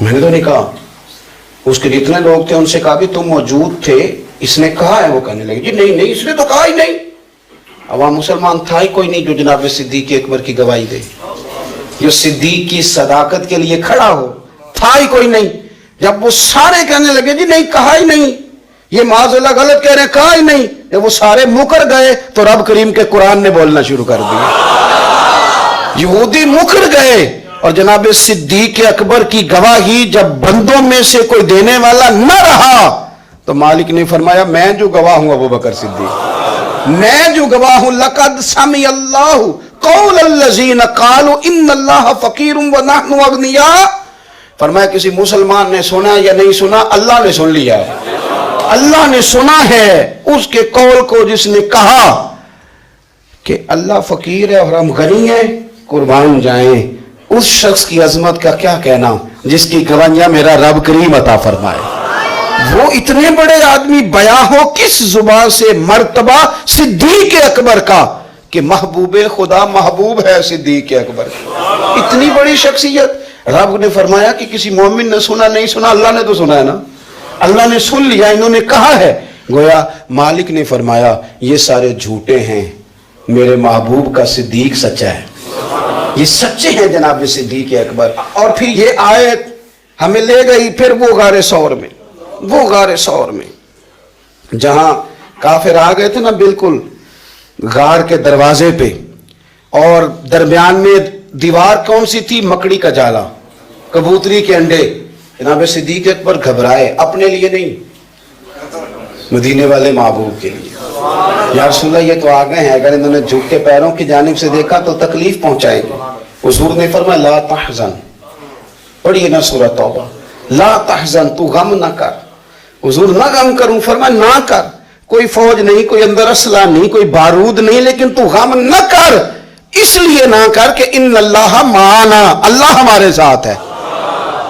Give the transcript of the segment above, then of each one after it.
میں نے تو نہیں کہا. اس کے جتنے لوگ تھے ان سے کہا بھی تم موجود تھے, اس نے کہا ہے. وہ کہنے لگے جی نہیں نہیں, اس نے تو کہا ہی نہیں. عوام مسلمان تھا ہی کوئی نہیں جو جناب صدیق اکبر کی گواہی دے, جو صدیق کی صداقت کے لیے کھڑا ہو, تھا ہی کوئی نہیں. جب وہ سارے کہنے لگے جی نہیں کہا ہی نہیں, یہ معاذ اللہ غلط کہہ رہے ہیں, کہا ہی نہیں, جب وہ سارے مکر گئے تو رب کریم کے قرآن نے بولنا شروع کر دیا. یہودی مکر گئے اور جناب صدیق اکبر کی گواہی جب بندوں میں سے کوئی دینے والا نہ رہا تو مالک نے فرمایا میں جو گواہ ہوں ابو بکر صدیق, میں جو گواہ ہوں. لقد سمع اللہ قول الذین قالوا ان اللہ فقیر ونحن اغنیاء. فرمایا کسی مسلمان نے سنا یا نہیں سنا, اللہ نے سن لیا ہے. اللہ نے سنا ہے اس کے قول کو جس نے کہا کہ اللہ فقیر ہے اور ہم غنی ہیں, قربان جائیں اس شخص کی عظمت کا کیا کہنا جس کی گواہیاں میرا رب کریم عطا فرمائے. وہ اتنے بڑے آدمی بیاں ہو کس زبان سے مرتبہ صدیق اکبر کا کہ محبوب خدا محبوب ہے صدیق اکبر. اتنی بڑی شخصیت. رب نے فرمایا کہ کسی مومن نے سنا نہیں سنا, اللہ نے تو سنا ہے نا, اللہ نے سن لیا, انہوں نے کہا ہے. گویا مالک نے فرمایا یہ سارے جھوٹے ہیں, میرے محبوب کا صدیق سچا ہے, یہ سچے ہیں جناب صدیق اکبر. اور پھر یہ آیت ہمیں لے گئی پھر وہ غار ثور میں, وہ غار ثور میں جہاں کافر آ گئے تھے نا بالکل غار کے دروازے پہ, اور درمیان میں دیوار کون سی تھی؟ مکڑی کا جالا, کبوتری کے انڈے. جناب صدیق اکبر گھبرائے, اپنے لیے نہیں, مدینے والے محبوب کے لیے. یا رسول اللہ یہ تو آ گئے ہیں, اگر انہوں نے جھکے پیروں کی جانب سے دیکھا تو تکلیف پہنچائیں گے. حضور نے فرمایا لا تحزن, پڑھیے نا سورۃ توبہ, لا تحزن, تو غم نہ کر. حضور نہ غم کروں, فرمایا نہ کر, کوئی فوج نہیں, کوئی اندر اسلحہ نہیں, کوئی بارود نہیں, لیکن تو غم نہ کر. اس لیے نہ کر کہ ان اللہ معنا, اللہ ہمارے ساتھ ہے.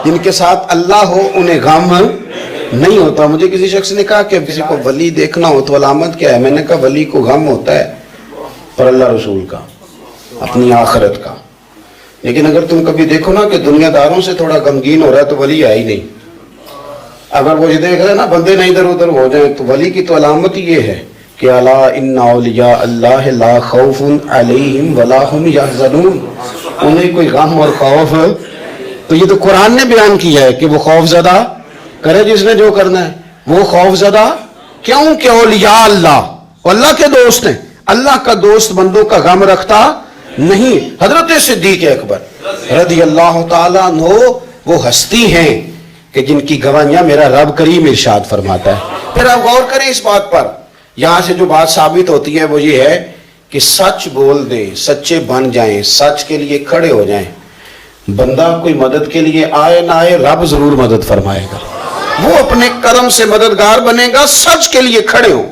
جن کے ساتھ اللہ ہو انہیں غم نہیں ہوتا. مجھے کسی شخص نے کہا کہ کسی کو ولی دیکھنا ہو تو علامت کیا ہے؟ میں نے کہا ولی کو غم ہوتا ہے پر اللہ رسول کا, اپنی آخرت کا. لیکن اگر تم کبھی دیکھو نا کہ دنیا داروں سے تھوڑا غمگین ہو رہا ہے تو ولی ہے ہی نہیں. اگر وہ یہ دیکھ رہے نا بندے نہیں ادھر ادھر ہو جائیں تو ولی کی تو علامت یہ ہے کہ الا ان اولیاء اللہ لا خوف علیہم ولا هم یحزنون, انہیں کوئی غم اور خوف. تو یہ تو قرآن نے بیان کیا ہے کہ وہ خوف زدہ کرے جس نے جو کرنا ہے, وہ خوف زدہ کیوں کہ اولیاء اللہ, اللہ کے دوست ہیں. اللہ کا دوست بندوں کا غم رکھتا نہیں. حضرت صدیق اکبر رضی اللہ تعالیٰ عنہ وہ ہستی ہیں کہ جن کی گواہیاں میرا رب کریم ارشاد فرماتا ہے. پھر آپ غور کریں اس بات پر, یہاں سے جو بات ثابت ہوتی ہے وہ یہ ہے کہ سچ بول دیں, سچے بن جائیں, سچ کے لیے کھڑے ہو جائیں. بندہ کوئی مدد کے لیے آئے نہ آئے رب ضرور مدد فرمائے گا, وہ اپنے کرم سے مددگار بنے گا. سچ کے لیے کھڑے ہوں.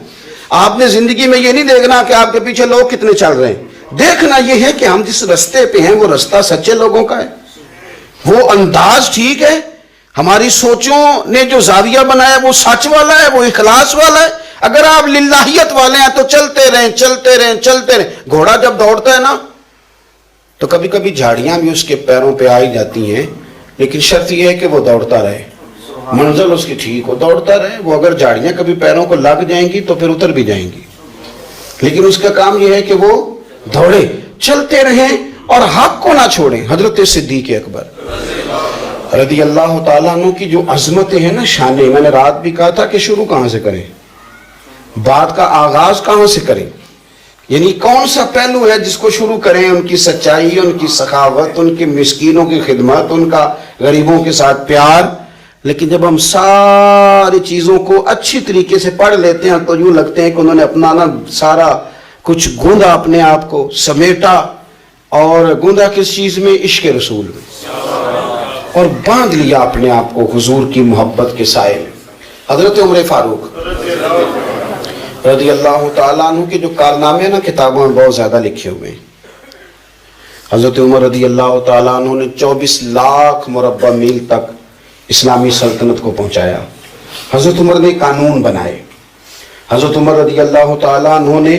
آپ نے زندگی میں یہ نہیں دیکھنا کہ آپ کے پیچھے لوگ کتنے چل رہے ہیں, دیکھنا یہ ہے کہ ہم جس رستے پہ ہیں وہ رستہ سچے لوگوں کا ہے, وہ انداز ٹھیک ہے, ہماری سوچوں نے جو زاویہ بنایا وہ سچ والا ہے, وہ اخلاص والا ہے. اگر آپ للہیت والے ہیں تو چلتے رہیں چلتے رہیں چلتے رہیں. گھوڑا جب دوڑتا ہے نا تو کبھی کبھی جھاڑیاں بھی اس کے پیروں پہ آئی جاتی ہیں, لیکن شرط یہ ہے کہ وہ دوڑتا رہے, منزل اس کی ٹھیک ہو, دوڑتا رہے. وہ اگر جھاڑیاں کبھی پیروں کو لگ جائیں گی تو پھر اتر بھی جائیں گی, لیکن اس کا کام یہ ہے کہ وہ دوڑے, چلتے رہیں اور حق کو نہ چھوڑیں. حضرت صدیق اکبر رضی اللہ تعالیٰ عنہ کی جو عظمتیں ہیں نا, شانیں, میں نے رات بھی کہا تھا کہ شروع کہاں سے کریں, بات کا آغاز کہاں سے کریں, یعنی کون سا پہلو ہے جس کو شروع کریں. ان کی سچائی, ان کی سخاوت, ان کی مسکینوں کی خدمت, ان کا غریبوں کے ساتھ پیار. لیکن جب ہم ساری چیزوں کو اچھی طریقے سے پڑھ لیتے ہیں تو یوں لگتے ہیں کہ انہوں نے اپنا نا سارا کچھ گوندا اپنے آپ کو سمیٹا, اور گوندا کس چیز میں؟ عشق رسول میں, اور باندھ لیا اپنے آپ کو حضور کی محبت کے سائے میں. حضرت عمر فاروق رضی اللہ تعالیٰ عنہ کے جو کارنامے ہیں نا کتابوں میں بہت زیادہ لکھے ہوئے ہیں. حضرت عمر رضی اللہ تعالیٰ عنہ نے 24 لاکھ مربع میل تک اسلامی سلطنت کو پہنچایا. حضرت عمر نے قانون بنائے. حضرت عمر رضی اللہ تعالیٰ عنہ نے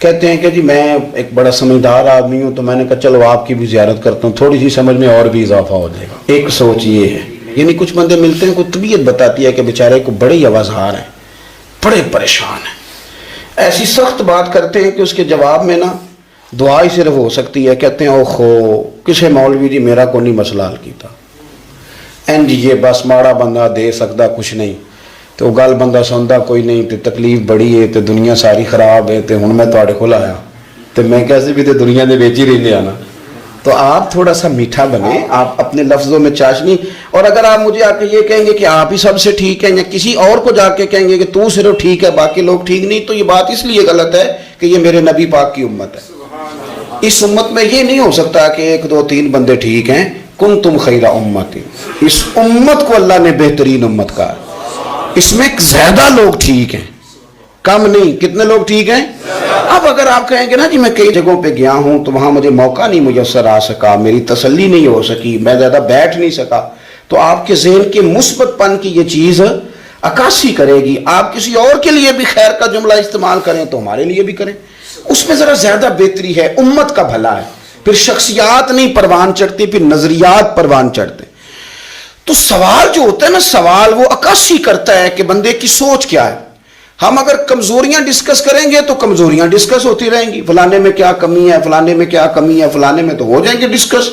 کہتے ہیں کہ جی میں ایک بڑا سمجھدار آدمی ہوں، تو میں نے کہا چلو آپ کی بھی زیارت کرتا ہوں، تھوڑی سی سمجھ میں اور بھی اضافہ ہو جائے گا۔ ایک سوچ یہ ہے، یعنی کچھ بندے ملتے ہیں، کوئی طبیعت بتاتی ہے کہ بیچارے کو بڑے آوازار ہیں، بڑے پریشان ہیں، ایسی سخت بات کرتے ہیں کہ اس کے جواب میں نا دعا ہی صرف ہو سکتی ہے۔ کہتے ہیں اوخو کسے مولوی جی میرا کو نہیں مسئلہ حل کیتا، این جی یہ بس ماڑا بندہ دے سکتا کچھ نہیں، تو گل بندہ سنتا کوئی نہیں، تو تکلیف بڑی ہے، تو دنیا ساری خراب ہے، تو ہن میں تواڈے کول آیا، تو میں کیسے بھی تو دنیا دے وچ ہی رہندے آ نا۔ تو آپ تھوڑا سا میٹھا بنے، آپ اپنے لفظوں میں چاشنی، اور اگر آپ مجھے آ کے یہ کہیں گے کہ آپ ہی سب سے ٹھیک ہیں، یا کسی اور کو جا کے کہیں گے کہ تو صرف ٹھیک ہے باقی لوگ ٹھیک نہیں، تو یہ بات اس لیے غلط ہے کہ یہ میرے نبی پاک کی امت ہے۔ اس امت میں یہ نہیں ہو سکتا کہ 1 2 3 بندے ٹھیک ہیں، کنتم خیر امت، اس امت کو اللہ نے بہترین امت کہا، اس میں زیادہ لوگ ٹھیک ہیں، کم نہیں۔ کتنے لوگ ٹھیک ہیں؟ اب اگر آپ کہیں گے نا جی میں کئی جگہوں پہ گیا ہوں تو وہاں مجھے موقع نہیں میسر آ سکا، میری تسلی نہیں ہو سکی، میں زیادہ بیٹھ نہیں سکا، تو آپ کے ذہن کے مثبت پن کی یہ چیز عکاسی کرے گی۔ آپ کسی اور کے لیے بھی خیر کا جملہ استعمال کریں تو ہمارے لیے بھی کریں، اس میں ذرا زیادہ بہتری ہے، امت کا بھلا ہے۔ پھر شخصیات نہیں پروان چڑھتی، پھر نظریات پروان چڑھتے۔ تو سوال جو ہوتا ہے نا، سوال وہ عکاسی کرتا ہے کہ بندے کی سوچ کیا ہے۔ ہم اگر کمزوریاں ڈسکس کریں گے تو کمزوریاں ڈسکس ہوتی رہیں گی، فلانے میں کیا کمی ہے، فلانے میں کیا کمی ہے، فلانے میں، تو ہو جائیں گے ڈسکس۔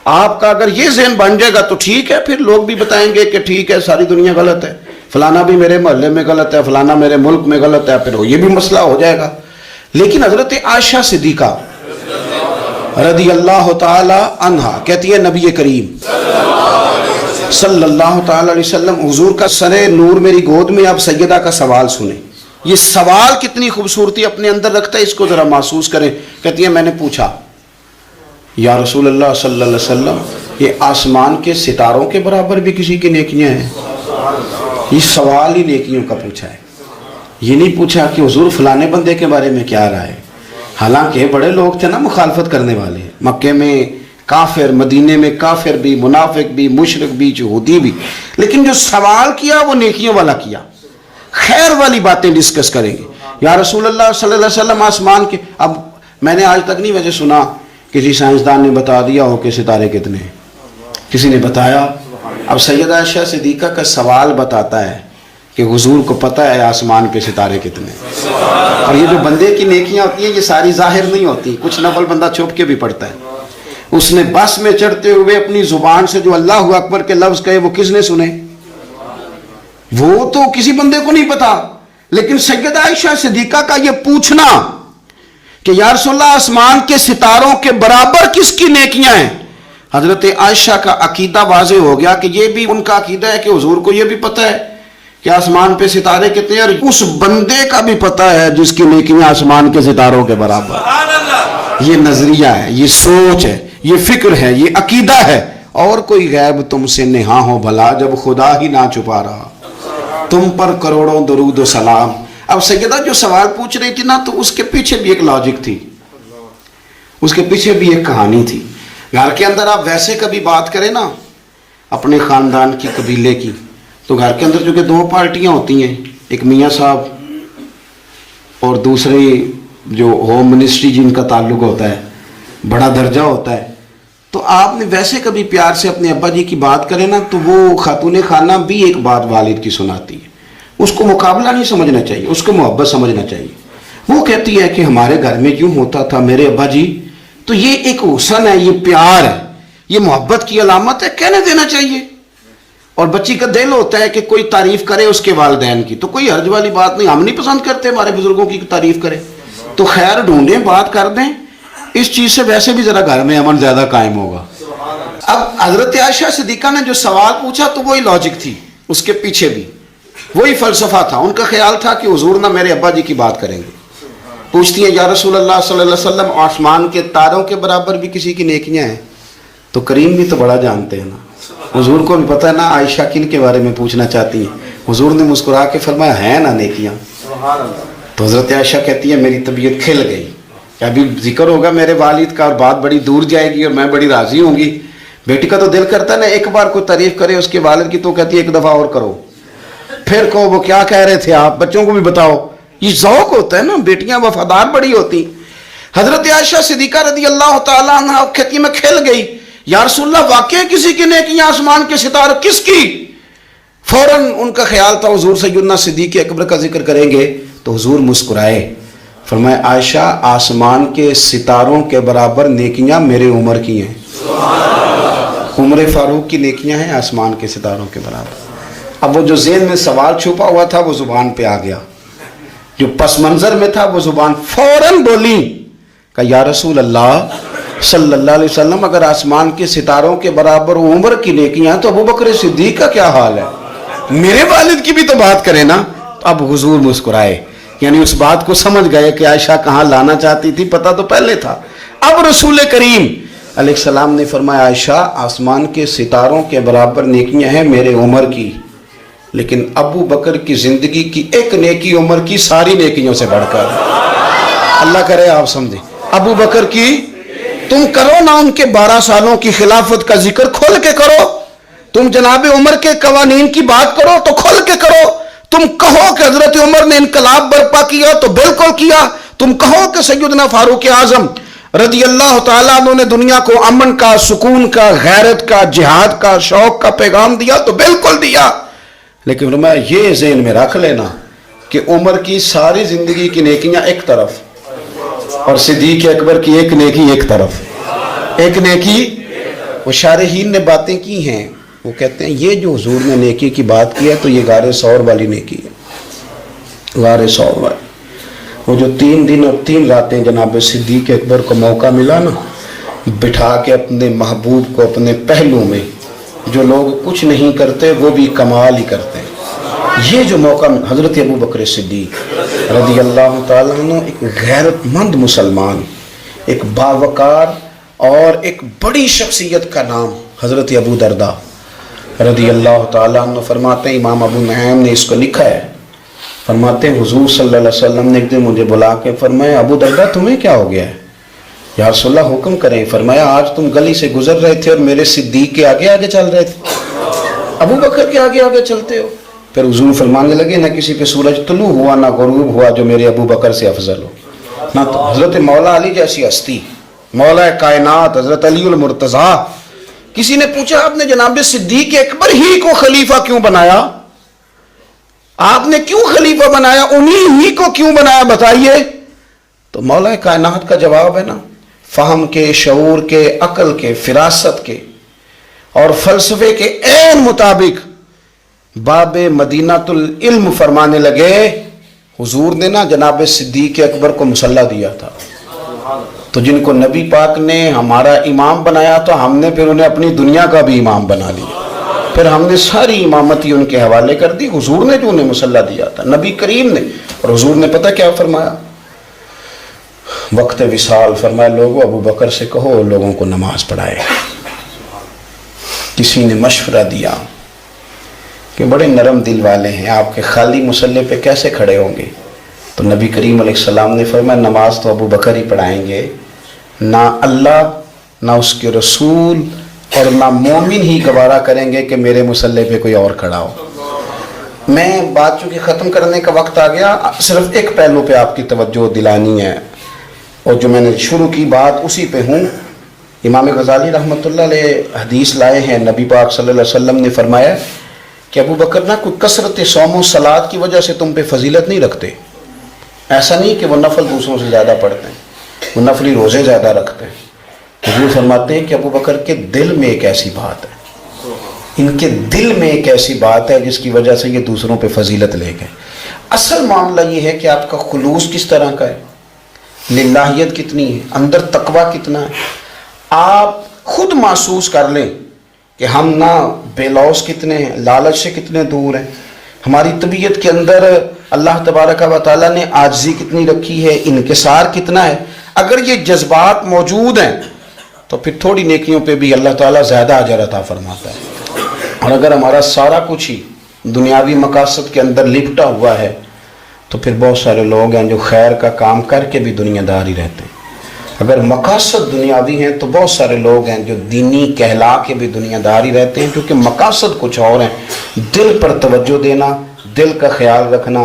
آپ کا اگر یہ ذہن بن جائے گا تو ٹھیک ہے، پھر لوگ بھی بتائیں گے کہ ٹھیک ہے ساری دنیا غلط ہے، فلانا بھی میرے محلے میں غلط ہے، فلانا میرے ملک میں غلط ہے، پھر یہ بھی مسئلہ ہو جائے گا۔ لیکن حضرت عائشہ صدیقہ رضی اللہ تعالی عنہا کہتی ہے نبی کریم صلی اللہ تعالی علیہ وسلم حضور کا سر نور میری گود میں، اب سیدہ کا سوال سنیں۔ یہ سوال کتنی خوبصورتی اپنے اندر رکھتا ہے، اس کو ذرا محسوس کریں۔ کہتی ہے میں نے پوچھا یا رسول اللہ صلی اللہ علیہ وسلم، یہ آسمان کے ستاروں کے برابر بھی کسی کی نیکیاں ہیں؟ یہ سوال ہی نیکیوں کا پوچھا ہے، یہ نہیں پوچھا کہ حضور فلانے بندے کے بارے میں کیا رائے۔ حالانکہ بڑے لوگ تھے نا مخالفت کرنے والے، مکے میں کافر، مدینے میں کافر بھی، منافق بھی، مشرک بھی، یہودی بھی، لیکن جو سوال کیا وہ نیکیوں والا کیا، خیر والی باتیں ڈسکس کریں گے۔ یا رسول اللہ صلی اللہ علیہ وسلم آسمان کے، اب میں نے آج تک نہیں وجہ سنا کسی سائنسدان نے بتا دیا ہو کہ ستارے کتنے ہیں، کسی نے بتایا؟ اب سیدہ عائشہ صدیقہ کا سوال بتاتا ہے کہ حضور کو پتہ ہے آسمان پہ ستارے کتنے ہیں۔ اور یہ جو بندے کی نیکیاں ہوتی ہیں یہ ساری ظاہر نہیں ہوتی، کچھ نفل بندہ چھپ کے بھی پڑھتا ہے۔ اس نے بس میں چڑھتے ہوئے اپنی زبان سے جو اللہ اکبر کے لفظ کہے وہ کس نے سنے؟ وہ تو کسی بندے کو نہیں پتا، لیکن سیدہ عائشہ صدیقہ کا یہ پوچھنا کہ یا رسول اللہ آسمان کے ستاروں کے برابر کس کی نیکیاں ہیں، حضرت عائشہ کا عقیدہ واضح ہو گیا کہ یہ بھی ان کا عقیدہ ہے کہ حضور کو یہ بھی پتہ ہے کہ آسمان پہ ستارے کتنے ہیں، اور اس بندے کا بھی پتہ ہے جس کی نیکیاں آسمان کے ستاروں کے برابر۔ یہ نظریہ ہے، یہ سوچ ہے، یہ فکر ہے، یہ عقیدہ ہے۔ اور کوئی غیب تم سے نہاں ہو بھلا جب خدا ہی نہ چھپا رہا، تم پر کروڑوں درود و سلام۔ اب سیدہ جو سوال پوچھ رہی تھی نا، تو اس کے پیچھے بھی ایک لاجک تھی، اس کے پیچھے بھی ایک کہانی تھی۔ گھر کے اندر آپ ویسے کبھی بات کریں نا اپنے خاندان کی، قبیلے کی، تو گھر کے اندر جو کہ 2 پارٹیاں ہوتی ہیں، ایک میاں صاحب اور دوسری جو ہوم منسٹری جن کا تعلق ہوتا ہے، بڑا درجہ ہوتا ہے، تو آپ نے ویسے کبھی پیار سے اپنے ابا جی کی بات کریں نا، تو وہ خاتون خانہ بھی ایک بات والد کی سناتی ہے، اس کو مقابلہ نہیں سمجھنا چاہیے، اس کو محبت سمجھنا چاہیے۔ وہ کہتی ہے کہ ہمارے گھر میں یوں ہوتا تھا میرے ابا جی، تو یہ ایک حسن ہے، یہ پیار ہے، یہ محبت کی علامت ہے، کہنے دینا چاہیے۔ اور بچی کا دل ہوتا ہے کہ کوئی تعریف کرے اس کے والدین کی، تو کوئی حرج والی بات نہیں، ہم نہیں پسند کرتے ہمارے بزرگوں کی تعریف کرے، تو خیر ڈھونڈیں، بات کر دیں، اس چیز سے ویسے بھی ذرا گھر میں امن زیادہ قائم ہوگا۔ اب حضرت عائشہ صدیقہ نے جو سوال پوچھا تو وہی لاجک تھی، اس کے پیچھے بھی وہی فلسفہ تھا۔ ان کا خیال تھا کہ حضور نہ میرے ابا جی کی بات کریں گے۔ پوچھتی ہیں یا رسول اللہ صلی اللہ علیہ وسلم آسمان کے تاروں کے برابر بھی کسی کی نیکیاں ہیں؟ تو کریم بھی تو بڑا جانتے ہیں نا، حضور کو بھی پتہ ہے نا عائشہ کن کے بارے میں پوچھنا چاہتی ہیں۔ حضور نے مسکرا کے فرمایا ہیں نا نیکیاں؟ تو حضرت عائشہ کہتی ہے میری طبیعت کھل گئی کہ ابھی ذکر ہوگا میرے والد کا اور بات بڑی دور جائے گی اور میں بڑی راضی ہوں گی۔ بیٹی کا تو دل کرتا ہے نا ایک بار کوئی تعریف کرے اس کے والد کی، تو کہتی ہے ایک دفعہ اور کرو، پھر کہو وہ کیا کہہ رہے تھے آپ، بچوں کو بھی بتاؤ یہ ذوق ہوتا ہے نا، بیٹیاں وفادار بڑی ہوتی. حضرت عائشہ صدیقہ رضی اللہ تعالیٰ عنہ کھیتی میں کھیل گئی، یا رسول اللہ واقعی کسی کی نیکیاں آسمان کے ستاروں، کس کی؟ فوراً ان کا خیال تھا حضور سیدنا صدیق اکبر کا ذکر کریں گے، تو حضور مسکرائے، فرمایا عائشہ آسمان کے ستاروں کے برابر نیکیاں میرے عمر کی ہیں. عمر فاروق کی نیکیاں ہیں آسمان کے ستاروں کے برابر. اب وہ جو ذہن میں سوال چھپا ہوا تھا وہ زبان پہ آ گیا، جو پس منظر میں تھا وہ زبان فوراً بولی کہ یا رسول اللہ صلی اللہ علیہ وسلم اگر آسمان کے ستاروں کے برابر عمر کی نیکیاں تو ابو بکر صدیق کا کیا حال ہے؟ میرے والد کی بھی تو بات کرے نا. اب حضور مسکرائے، یعنی اس بات کو سمجھ گئے کہ عائشہ کہاں لانا چاہتی تھی، پتہ تو پہلے تھا. اب رسول کریم علیہ السلام نے فرمایا عائشہ آسمان کے ستاروں کے برابر نیکیاں ہیں میرے عمر کی، لیکن ابو بکر کی زندگی کی ایک نیکی عمر کی ساری نیکیوں سے بڑھ کر. اللہ کرے آپ سمجھیں. ابو بکر کی تم کرو نا ان کے 12 سالوں کی خلافت کا ذکر کھول کے کرو، تم جناب عمر کے قوانین کی بات کرو تو کھول کے کرو، تم کہو کہ حضرت عمر نے انقلاب برپا کیا تو بالکل کیا، تم کہو کہ سیدنا فاروق اعظم رضی اللہ تعالیٰ عنہ نے دنیا کو امن کا، سکون کا، غیرت کا، جہاد کا، شوق کا پیغام دیا تو بالکل دیا. لیکن فرمایا یہ ذہن میں رکھ لینا کہ عمر کی ساری زندگی کی نیکیاں ایک طرف اور صدیق اکبر کی ایک نیکی ایک طرف. ایک نیکی وہ شارحین نے باتیں کی ہیں، وہ کہتے ہیں یہ جو حضور نے نیکی کی بات کی ہے تو یہ غار ثور والی نیکی ہے. غار ثور والی وہ جو 3 دن اور 3 راتیں جناب صدیق اکبر کو موقع ملا نا بٹھا کے اپنے محبوب کو اپنے پہلو میں، جو لوگ کچھ نہیں کرتے وہ بھی کمال ہی کرتے ہیں. یہ جو موقع حضرت ابو بکر صدیق رضی اللہ تعالیٰ عنہ ایک غیرت مند مسلمان، ایک باوقار اور ایک بڑی شخصیت کا نام حضرت ابو درداء رضی اللہ تعالیٰ عنہ فرماتے ہیں، امام ابو نعیم نے اس کو لکھا ہے، فرماتے ہیں حضور صلی اللہ علیہ وسلم نے ایک دن مجھے بلا کے فرمایا ابو درداء تمہیں کیا ہو گیا ہے؟ یا رسول اللہ حکم کریں. فرمایا آج تم گلی سے گزر رہے تھے اور میرے صدیق کے آگے آگے چل رہے تھے، ابو بکر کے آگے آگے چلتے ہو. پھر حضور فرمانے لگے نہ کسی پہ سورج طلوع ہوا نہ غروب ہوا جو میرے ابو بکر سے افضل ہو، نہ تو حضرت مولا علی جیسی ہستی، مولا کائنات حضرت علی المرتضیٰ. کسی نے پوچھا آپ نے جناب صدیق اکبر ہی کو خلیفہ کیوں بنایا؟ آپ نے کیوں خلیفہ بنایا؟ انہی ہی کو کیوں بنایا بتائیے؟ تو مولا کائنات کا جواب ہے نا، فہم کے، شعور کے، عقل کے، فراست کے اور فلسفے کے عین مطابق باب مدینہ العلم فرمانے لگے حضور نے نا جناب صدیق اکبر کو مسلح دیا تھا، تو جن کو نبی پاک نے ہمارا امام بنایا تو ہم نے پھر انہیں اپنی دنیا کا بھی امام بنا لیا، پھر ہم نے ساری امامت ہی ان کے حوالے کر دی. حضور نے جو انہیں مسلح دیا تھا نبی کریم نے، اور حضور نے پتہ کیا فرمایا؟ وقت وصال فرمایا لوگوں ابو بکر سے کہو لوگوں کو نماز پڑھائے. کسی نے مشورہ دیا کہ بڑے نرم دل والے ہیں، آپ کے خالی مسلح پہ کیسے کھڑے ہوں گے؟ تو نبی کریم علیہ السلام نے فرمایا نماز تو ابو بکر ہی پڑھائیں گے، نہ اللہ نہ اس کے رسول اور نہ مومن ہی گوارا کریں گے کہ میرے مسلح پہ کوئی اور کھڑا ہو. میں بات چونکہ ختم کرنے کا وقت آ گیا، صرف ایک پہلو پہ آپ کی توجہ دلانی ہے، اور جو میں نے شروع کی بات اسی پہ ہوں. امام غزالی رحمۃ اللہ علیہ حدیث لائے ہیں، نبی پاک صلی اللہ علیہ وسلم نے فرمایا کہ ابو بکر نہ کوئی کثرت صوم و صلات کی وجہ سے تم پہ فضیلت نہیں رکھتے. ایسا نہیں کہ وہ نفل دوسروں سے زیادہ پڑھتے ہیں، وہ نفلی روزے زیادہ رکھتے ہیں. حضور فرماتے ہیں کہ ابو بکر کے دل میں ایک ایسی بات ہے، ان کے دل میں ایک ایسی بات ہے جس کی وجہ سے یہ دوسروں پہ فضیلت لے گئے. اصل معاملہ یہ ہے کہ آپ کا خلوص کس طرح کا ہے، للہیت کتنی ہے، اندر تقوی کتنا ہے. آپ خود محسوس کر لیں کہ ہم نہ بے لوث کتنے ہیں، لالچ سے کتنے دور ہیں. ہماری طبیعت کے اندر اللہ تبارک و تعالیٰ نے عاجزی کتنی رکھی ہے، انکسار کتنا ہے. اگر یہ جذبات موجود ہیں تو پھر تھوڑی نیکیوں پہ بھی اللہ تعالیٰ زیادہ اجر عطا فرماتا ہے. اور اگر ہمارا سارا کچھ ہی دنیاوی مقاصد کے اندر لپٹا ہوا ہے تو پھر بہت سارے لوگ ہیں جو خیر کا کام کر کے بھی دنیا دار ہی رہتے ہیں. اگر مقاصد دنیاوی ہیں تو بہت سارے لوگ ہیں جو دینی کہلا کے بھی دنیا دار ہی رہتے ہیں، کیونکہ مقاصد کچھ اور ہیں. دل پر توجہ دینا، دل کا خیال رکھنا،